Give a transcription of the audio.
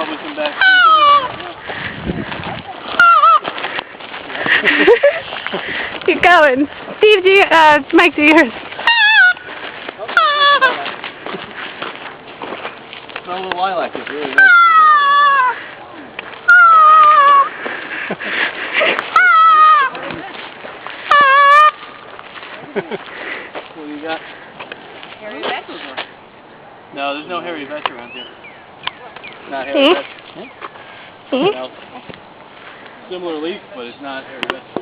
probably come back. Keep going. Steve, Mike, do yours. Smell the lilac is really nice. What do you got? Hairy vetch? No, there's no hairy vetch around here. Not hairy vetch. No. Similar leaf, but it's not hairy vetch.